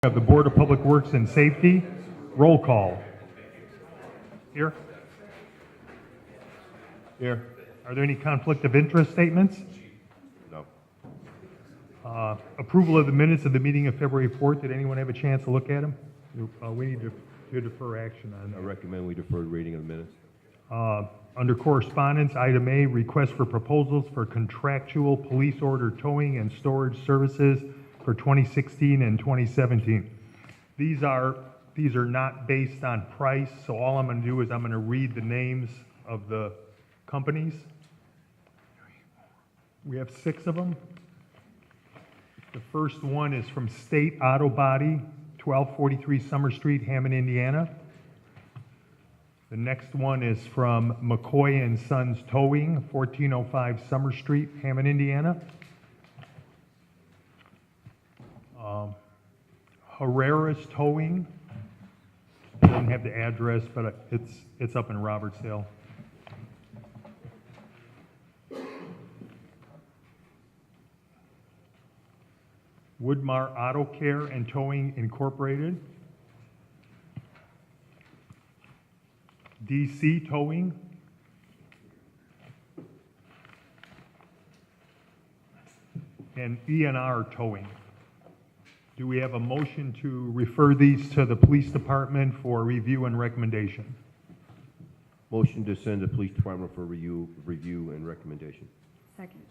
Of the Board of Public Works and Safety. Roll call. Here? Here. Are there any conflict of interest statements? No. Approval of the minutes of the meeting of February 4th. Did anyone have a chance to look at them? We need to defer action on I recommend we defer reading of the minutes. Under correspondence, item A, request for proposals for contractual police order towing and storage services for 2016 and 2017. These are not based on price, so all I'm going to do is I'm going to read the names of the companies. We have 6 of them. The first one is from State Auto Body, 1243 Summer Street, Hammond, Indiana. The next one is from McCoy and Sons Towing, 1405 Summer Street, Hammond, Indiana. Herrera's Towing, doesn't have the address, but it's up in Robertsdale. Woodmar Auto Care and Towing Incorporated. DC Towing. And ENR Towing. Do we have a motion to refer these to the police department for review and recommendation? Motion to send the police department for review and recommendation. Second.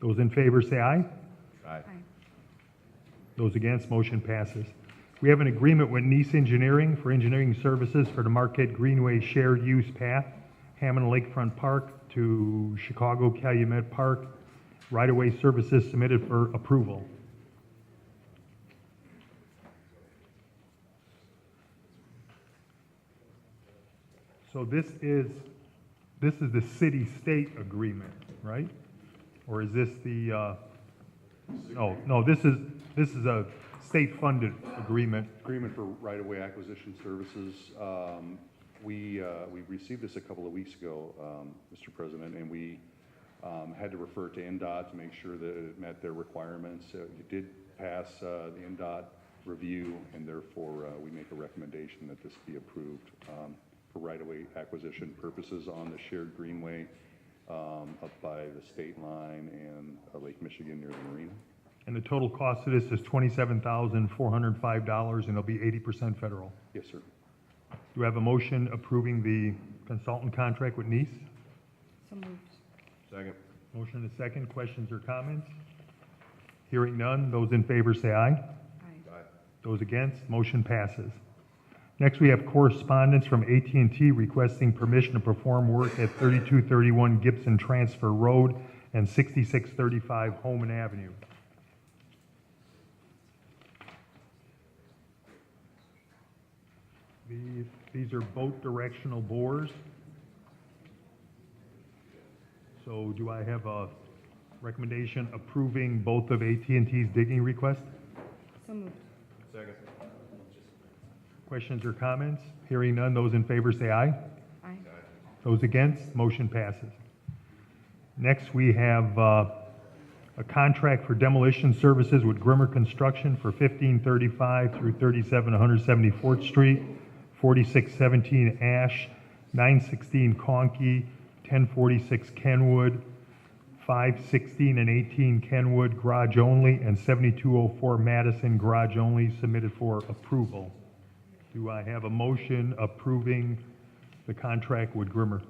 Those in favor say aye. Aye. Those against, motion passes. We have an agreement with Nice Engineering for engineering services for the Marquette Greenway Shared Use Path, Hammond Lakefront Park to Chicago Calumet Park. Right-of-way services submitted for approval. So this is the city-state agreement, right? Or is this the? No. This is a state-funded agreement. Agreement for right-of-way acquisition services. We received this a couple of weeks ago, Mr. President, and we had to refer to NDOT to make sure that it met their requirements. It did pass the NDOT review, and therefore we make a recommendation that this be approved for right-of-way acquisition purposes on the shared greenway up by the state line and Lake Michigan near the marina. And the total cost of this is $27,405, and it'll be 80% federal. Yes, sir. Do we have a motion approving the consultant contract with Nice? So moved. Second. Motion and a second. Questions or comments? Hearing none. Those in favor say aye. Aye. Aye. Those against, motion passes. Next, we have correspondence from AT&T requesting permission to perform work at 3231 Gibson Transfer Road and 6635 Holman Avenue. These are both directional bores. So do I have a recommendation approving both of AT&T's digging requests? So moved. Second. Questions or comments? Hearing none, those in favor say aye. Aye. Those against, motion passes. Next, we have a contract for demolition services with Grimmer Construction for 1535 through 37 174th Street, 4617 Ash, 916 Conkey, 1046 Kenwood, 516 and 18 Kenwood garage only, and 7204 Madison garage only, submitted for approval. Do I have a motion approving the contract with Grimmer?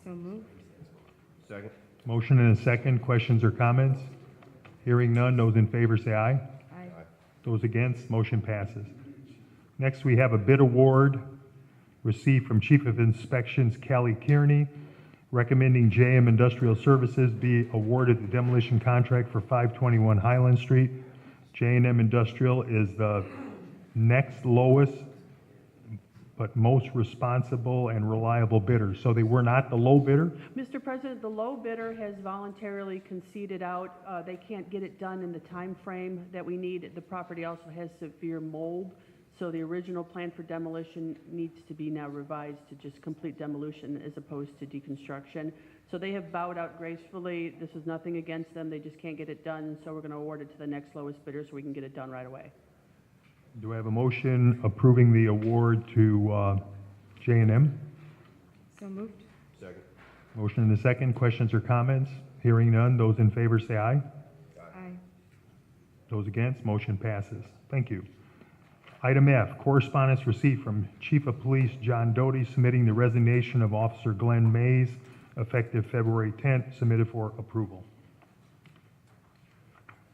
So moved. Second. Motion and a second. Questions or comments? Hearing none. Those in favor say aye. Aye. Those against, motion passes. Next, we have a bid award received from Chief of Inspections Callie Kearney, recommending JM Industrial Services be awarded the demolition contract for 521 Highland Street. J&M Industrial is the next lowest but most responsible and reliable bidder. So they were not the low bidder? Mr. President, the low bidder has voluntarily conceded out. They can't get it done in the time frame that we need. The property also has severe mold, so the original plan for demolition needs to be now revised to just complete demolition as opposed to deconstruction. So they have bowed out gracefully. This is nothing against them. They just can't get it done, so we're going to award it to the next lowest bidder so we can get it done right away. Do I have a motion approving the award to J&M? So moved. Second. Motion and a second. Questions or comments? Hearing none. Those in favor say aye. Aye. Those against, motion passes. Thank you. Item F, correspondence received from Chief of Police John Doty submitting the resignation of Officer Glenn Mays effective February 10th, submitted for approval.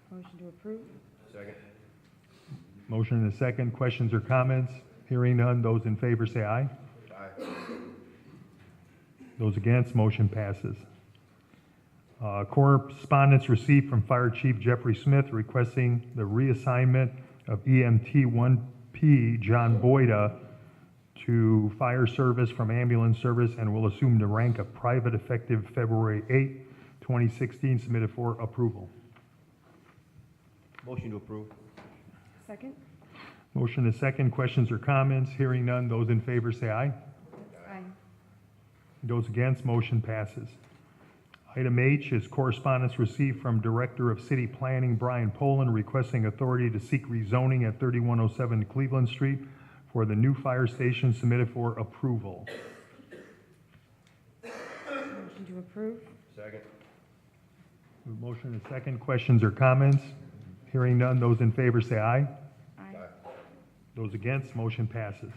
Motion to approve. Second. Motion and a second. Questions or comments? Hearing none. Those in favor say aye. Aye. Those against, motion passes. Correspondence received from Fire Chief Jeffrey Smith requesting the reassignment of EMT 1P John Boyda to fire service from ambulance service and will assume the rank of private effective February 8, 2016, submitted for approval. Motion to approve. Second. Motion is second. Questions or comments? Hearing none. Those in favor say aye. Aye. Those against, motion passes. Item H is correspondence received from Director of City Planning Brian Poland requesting authority to seek rezoning at 3107 Cleveland Street for the new fire station, submitted for approval. Motion to approve. Second. Motion is second. Questions or comments? Hearing none. Those in favor say aye. Aye. Those against, motion passes.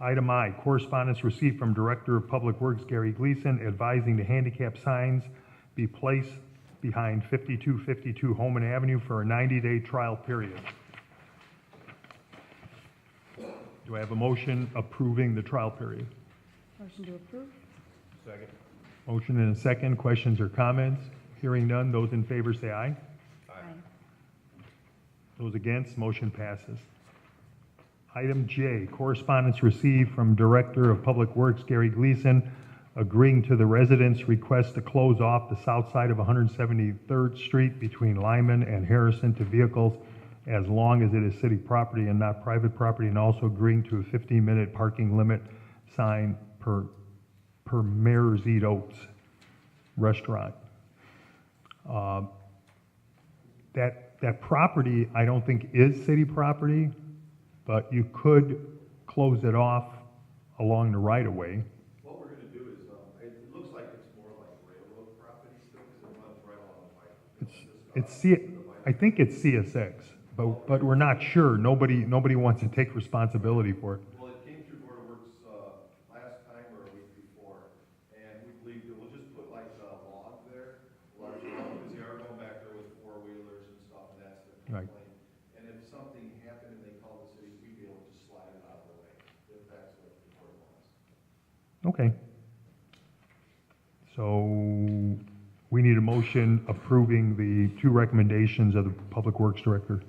Item I, correspondence received from Director of Public Works Gary Gleason advising the handicap signs be placed behind 5252 Holman Avenue for a 90-day trial period. Do I have a motion approving the trial period? Motion to approve. Second. Motion and a second. Questions or comments? Hearing none. Those in favor say aye. Aye. Those against, motion passes. Item J, correspondence received from Director of Public Works Gary Gleason agreeing to the residents' request to close off the south side of 173rd Street between Lyman and Harrison to vehicles as long as it is city property and not private property, and also agreeing to a 15-minute parking limit sign per Mare's Eat Oats restaurant. That property, I don't think is city property, but you could close it off along the right-of-way. What we're gonna do is, it looks like it's more like railroad property still, because it runs right along the bike. I think it's CSX, but we're not sure. Nobody wants to take responsibility for it. Well, it came through Board of Works, last time or a week before, and we believe that we'll just put like a log there, large log, because they are going back there with four-wheelers and stuff, and that's the Right. complaint. And if something happened and they called the city, we'd be able to just slide it out of the way, if that's what the court wants. Okay. So we need a motion approving the two recommendations of the Public Works Director.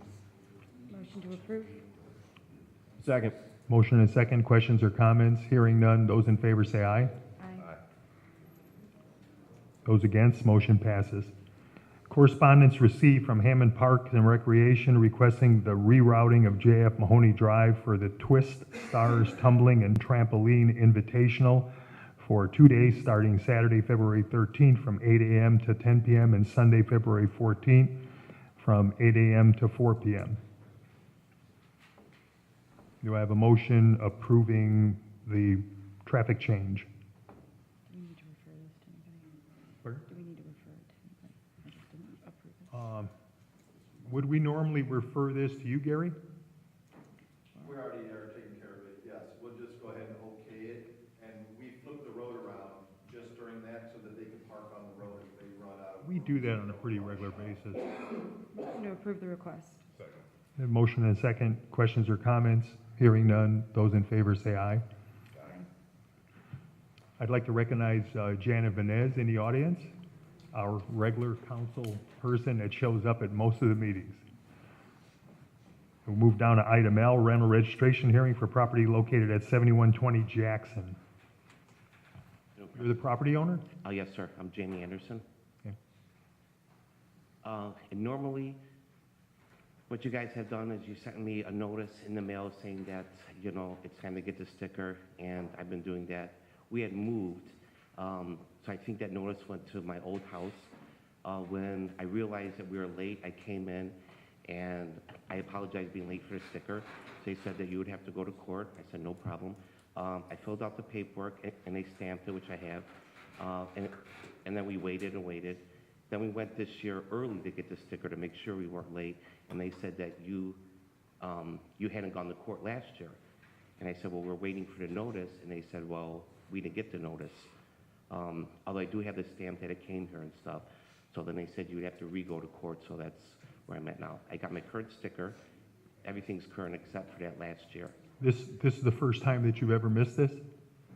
Motion to approve. Second. Motion and second. Questions or comments? Hearing none. Those in favor say aye. Aye. Those against, motion passes. Correspondence received from Hammond Park and Recreation requesting the rerouting of JF Mahoney Drive for the Twist Stars Tumbling and Trampoline Invitational for 2 days starting Saturday, February 13th from 8 a.m. to 10 p.m. and Sunday, February 14th from 8 a.m. to 4 p.m. Do I have a motion approving the traffic change? Do we need to refer this to anybody? Pardon? Do we need to refer it to anybody? I just didn't approve it. Would we normally refer this to you, Gary? We already are taking care of it, yes. We'll just go ahead and okay it, and we flip the road around just during that so that they can park on the road if they run out. We do that on a pretty regular basis. Motion to approve the request. A motion and a second. Questions or comments? Hearing none. Those in favor say aye. I'd like to recognize Janet Venez in the audience, our regular council person that shows up at most of the meetings. We'll move down to item L, rental registration hearing for property located at 7120 Jackson. You're the property owner? Yes, sir. I'm Jamie Anderson. Okay. And normally, what you guys have done is you sent me a notice in the mail saying that, it's time to get the sticker, and I've been doing that. We had moved, So I think that notice went to my old house. When I realized that we were late, I came in and I apologized being late for the sticker. They said that you would have to go to court. I said, no problem. I filled out the paperwork and they stamped it, which I have. And then we waited and waited. Then we went this year early to get the sticker to make sure we weren't late. And they said that you hadn't gone to court last year. And I said, well, we're waiting for the notice. And they said, well, we didn't get the notice. Although I do have the stamp that it came here and stuff. So then they said you would have to re-go to court, so that's where I'm at now. I got my current sticker. Everything's current except for that last year. This is the first time that you've ever missed this?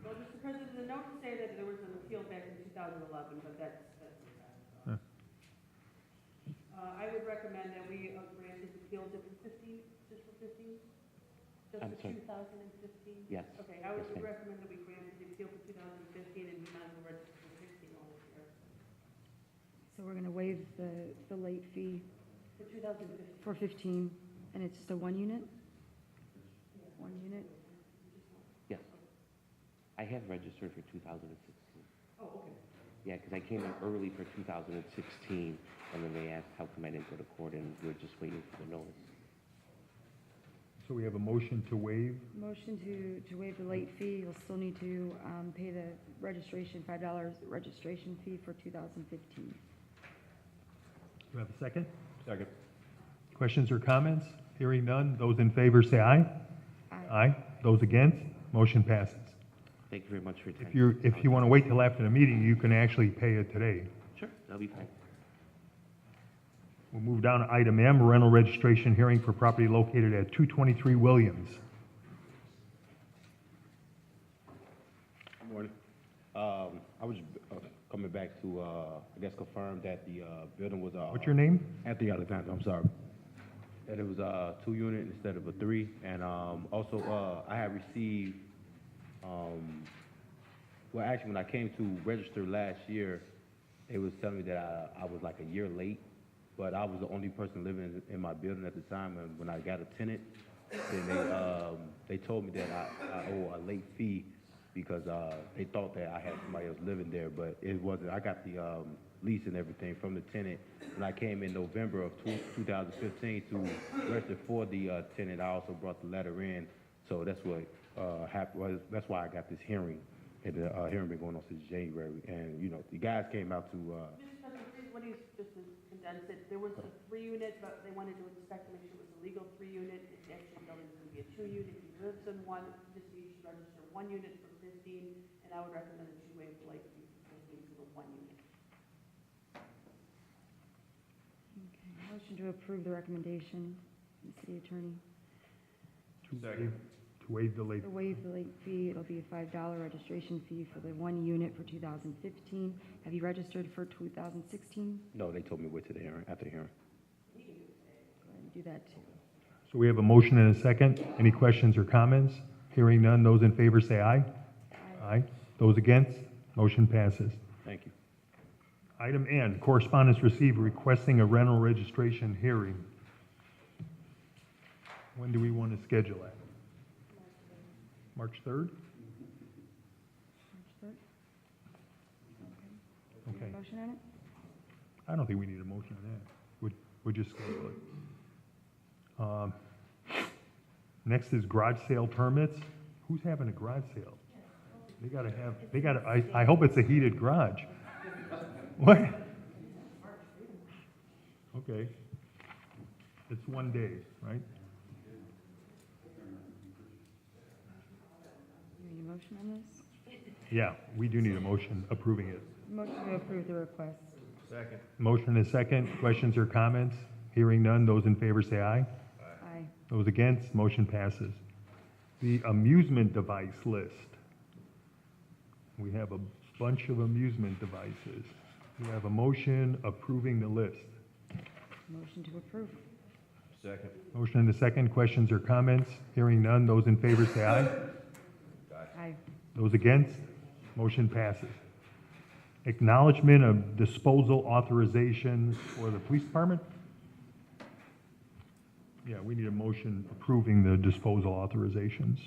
Well, Mr. President, the notes say that there was an appeal back in 2011, but that's Huh. I would recommend that we grant his appeal just for 15, just for 15? Just I'm for sorry. 2015? Yes. Okay, I would Yes, ma'am. recommend that we grant the appeal for 2015 and he might as well register for 16 all this year. So we're gonna waive the late fee For 2015. for 15, and it's just a 1 unit? 1 unit? Yes. I have registered for 2016. Oh, okay. Yeah, because I came in early for 2016, and then they asked how come I didn't go to court, and we were just waiting for the notice. So we have a motion to waive. Motion to waive the late fee. You'll still need to pay the registration, $5 registration fee for 2015. Do we have a second? Second. Questions or comments? Hearing none. Those in favor say aye. Aye. Those against? Motion passes. Thank you very much for your time. If you want to wait till after the meeting, you can actually pay it today. Sure, that'll be fine. We'll move down to item M, rental registration hearing for property located at 223 Williams. Good morning. I was coming back to, I guess, confirm that the building was. What's your name? Anthony Alexander, I'm sorry. That it was a 2-unit instead of a 3. And also, I had received, well, actually, when I came to register last year, it was telling me that I was like a year late, but I was the only person living in my building at the time. And when I got a tenant, then they told me that I owe a late fee because they thought that I had somebody else living there, but it wasn't. I got the lease and everything from the tenant. When I came in November of 2015 to register for the tenant, I also brought the letter in. So that's what happened. That's why I got this hearing. And the hearing been going on since January. And, you know, the guys came out to... Mr. President, please, what do you, just to condense it, there was a 3-unit, but they wanted to inspect to make sure it was a legal 3-unit. It's actually building's going to be a 2-unit. He lives in one, just needs to register 1 unit for 15, and I would recommend that you waive the late fee for 15 for the 1 unit. Okay, motion to approve the recommendation, from the city attorney. To waive the late. To waive the late fee, it'll be a $5 registration fee for the 1 unit for 2015. Have you registered for 2016? No, they told me wait to the hearing, after the hearing. Go ahead and do that too. So we have a motion and a second. Any questions or comments? Hearing none. Those in favor say aye. Aye. Those against? Motion passes. Thank you. Item N, correspondence received requesting a rental registration hearing. When do we want to schedule that? March 3rd? March 3rd? Okay. Okay. Motion on it? I don't think we need a motion on that. We'll just schedule it. Next is garage sale permits. Who's having a garage sale? I hope it's a heated garage. What? Okay. It's 1 day, right? You need a motion on this? Yeah, we do need a motion approving it. Motion to approve the request. Second. Motion and a second. Questions or comments? Hearing none. Those in favor say aye. Aye. Those against, motion passes. The amusement device list. We have a bunch of amusement devices. We have a motion approving the list. Motion to approve. Second. Motion and a second. Questions or comments? Hearing none. Those in favor say aye. Aye. Those against, motion passes. Acknowledgement of disposal authorization for the police department? Yeah, we need a motion approving the disposal authorizations.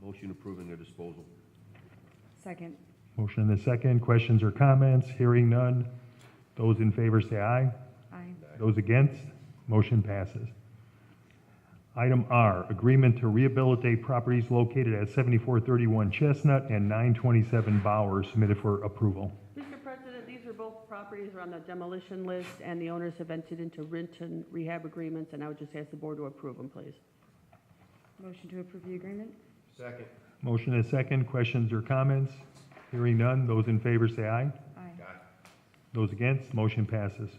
Motion approving the disposal. Second. Motion and a second. Questions or comments? Hearing none. Those in favor say aye. Aye. Those against? Motion passes. Item R, agreement to rehabilitate properties located at 7431 Chestnut and 927 Bowers, submitted for approval. Mr. President, these are both properties are on the demolition list, and the owners have entered into rent and rehab agreements, and I would just ask the board to approve them, please. Motion to approve the agreement? Second. Motion and a second. Questions or comments? Hearing none. Those in favor say aye. Aye. Those against? Motion passes.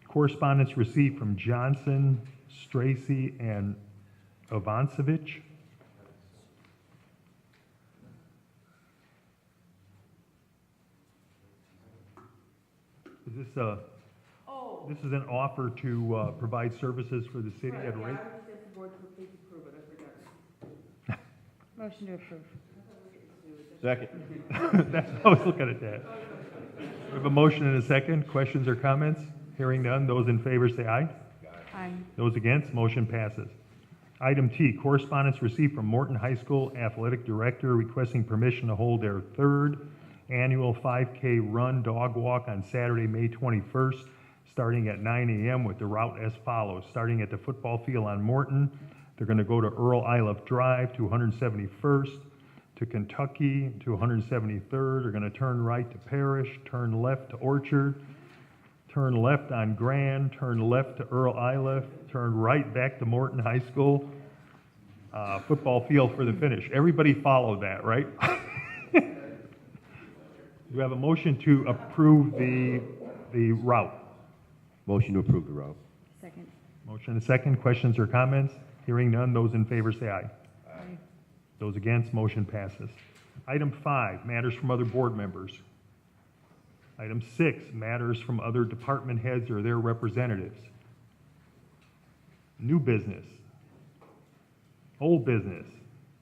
Correspondence received from Johnson, Stracy, and Avancevich. Is this a, this is an offer to provide services for the city at a rate? I would just ask the board to please approve it, I forgot. Motion to approve. Second. That's, I was looking at that. We have a motion and a second. Questions or comments? Hearing none. Those in favor say aye. Aye. Those against, motion passes. Item T, correspondence received from Morton High School Athletic Director requesting permission to hold their third annual 5K run dog walk on Saturday, May 21st, starting at 9 a.m. with the route as follows. Starting at the football field on Morton, they're going to go to Earl Iliff Drive to 171st, to Kentucky to 173rd. They're going to turn right to Parrish, turn left to Orchard, turn left on Grand, turn left to Earl Iliff, turn right back to Morton High School. Football field for the finish. Everybody followed that, right? Do we have a motion to approve the route? Motion to approve the route. Second. Motion and a second. Questions or comments? Hearing none. Those in favor say aye. Aye. Those against, motion passes. Item 5, matters from other board members. Item 6, matters from other department heads or their representatives. New business. Old business.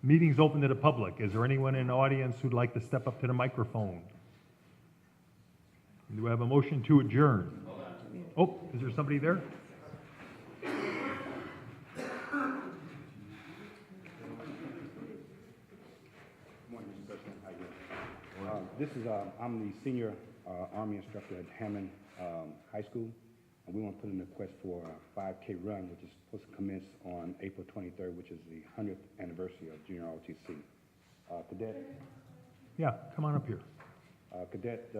Meetings open to the public. Is there anyone in the audience who'd like to step up to the microphone? Do we have a motion to adjourn? Oh, is there somebody there? Morning, Mr. President. How you doing? I'm the senior Army instructor at Hammond High School, and we want to put in a request for a 5K run, which is supposed to commence on April 23rd, which is the 100th anniversary of Junior ROTC. Cadet, Yeah, come on up here. Cadet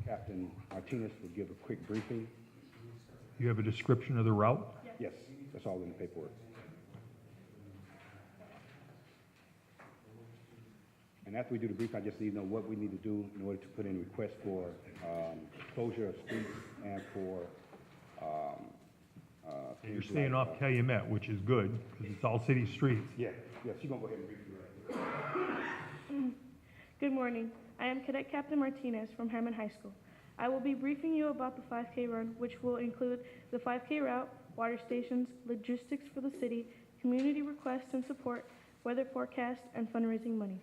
Captain Martinez will give a quick briefing. You have a description of the route? Yes, that's all in the paperwork. And after we do the brief, I just need to know what we need to do in order to put in requests for closure of streets and for And you're things staying like, off Calumet, which is good, because it's all city streets. Yeah, she's gonna go ahead and brief you right now. Good morning. I am Cadet Captain Martinez from Hammond High School. I will be briefing you about the 5K run, which will include the 5K route, water stations, logistics for the city, community requests and support, weather forecast, and fundraising money.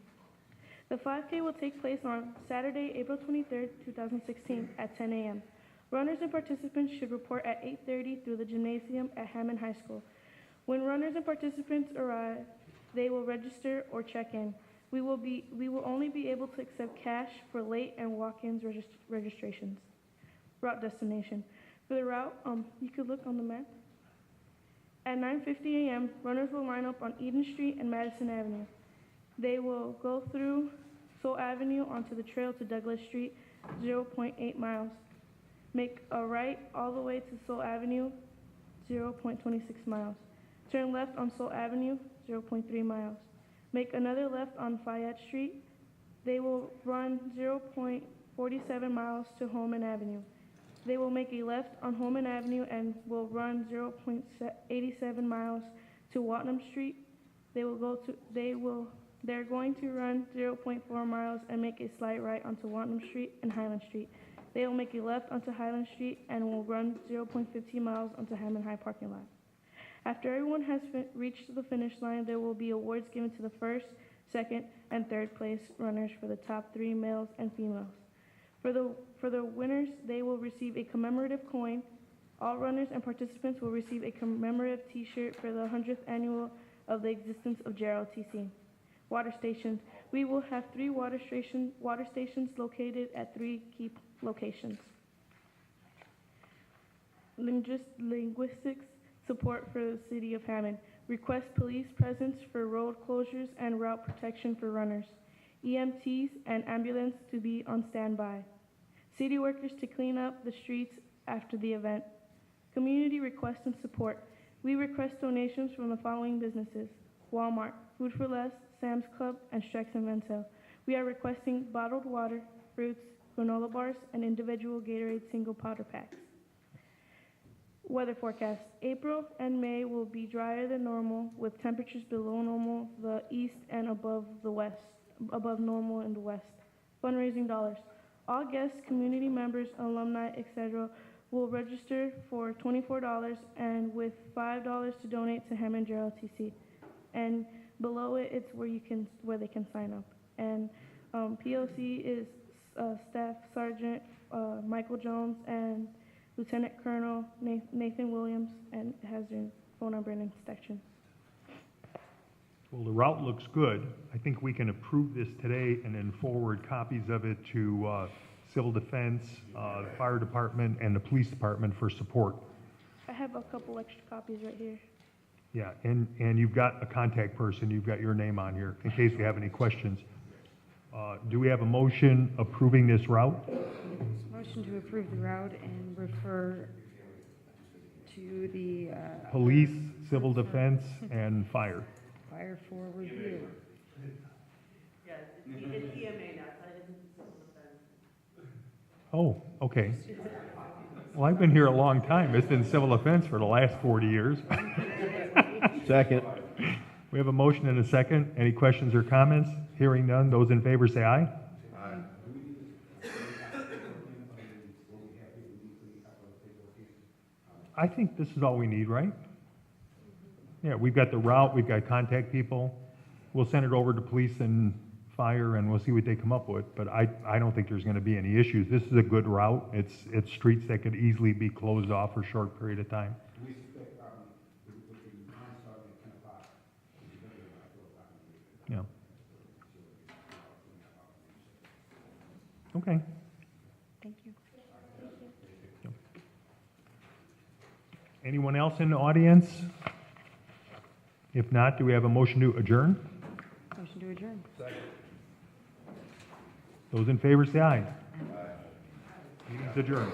The 5K will take place on Saturday, April 23rd, 2016 at 10 a.m. Runners and participants should report at 8:30 through the gymnasium at Hammond High School. When runners and participants arrive, they will register or check in. We will only be able to accept cash for late and walk-ins registrations. Route destination. For the route, you could look on the map. At 9:50 a.m., runners will line up on Eden Street and Madison Avenue. They will go through Soul Avenue onto the trail to Douglas Street, 0.8 miles. Make a right all the way to Soul Avenue, 0.26 miles. Turn left on Soul Avenue, 0.3 miles. Make another left on Fayette Street. They will run 0.47 miles to Holman Avenue. They will make a left on Holman Avenue and will run 0.87 miles to Watnam Street. They're going to run 0.4 miles and make a slight right onto Watnam Street and Highland Street. They will make a left onto Highland Street and will run 0.15 miles onto Hammond High parking lot. After everyone has reached the finish line, there will be awards given to the first, second, and third place runners for the top 3 males and females. For the winners, they will receive a commemorative coin. All runners and participants will receive a commemorative T-shirt for the 100th annual of the existence of JROTC. water stations. We will have 3 water stations located at 3 key locations. Linguistics support for the city of Hammond. Request police presence for road closures and route protection for runners. EMTs and ambulance to be on standby. City workers to clean up the streets after the event. Community request and support. We request donations from the following businesses: Walmart, Food for Less, Sam's Club, and Strex and Vento. We are requesting bottled water, fruits, granola bars, and individual Gatorade single powder packs. Weather forecast. April and May will be drier than normal with temperatures below normal, the east and above normal in the west. Fundraising dollars. All guests, community members, alumni, etc. will register for $24 and with $5 to donate to Hammond JLTC. And below it, it's where they can sign up. And POC is Staff Sergeant Michael Jones and Lieutenant Colonel Nathan Williams, and has their phone number and extension. Well, the route looks good. I think we can approve this today and then forward copies of it to Civil Defense, the Fire Department, and the Police Department for support. I have a couple extra copies right here. Yeah, and you've got a contact person, you've got your name on here, in case we have any questions. Do we have a motion approving this route? Motion to approve the route and refer to the Police, Civil Defense, and Fire. fire for review. Yeah, it's EMA now, so it isn't civil defense. Oh, okay. Well, I've been here a long time. It's been Civil Defense for the last 40 years. Second. We have a motion and a second. Any questions or comments? Hearing none, those in favor say aye. I think this is all we need, right? Yeah, we've got the route, we've got contact people. We'll send it over to police and fire and we'll see what they come up with. But I don't think there's gonna be any issues. This is a good route. It's streets that could easily be closed off for a short period of time. We expect, with the time starting at 10 o'clock, it's gonna be about 4 o'clock in the evening. Yeah. Okay. Thank you. Anyone else in the audience? If not, do we have a motion to adjourn? Motion to adjourn. Those in favor say aye. Meeting's adjourned.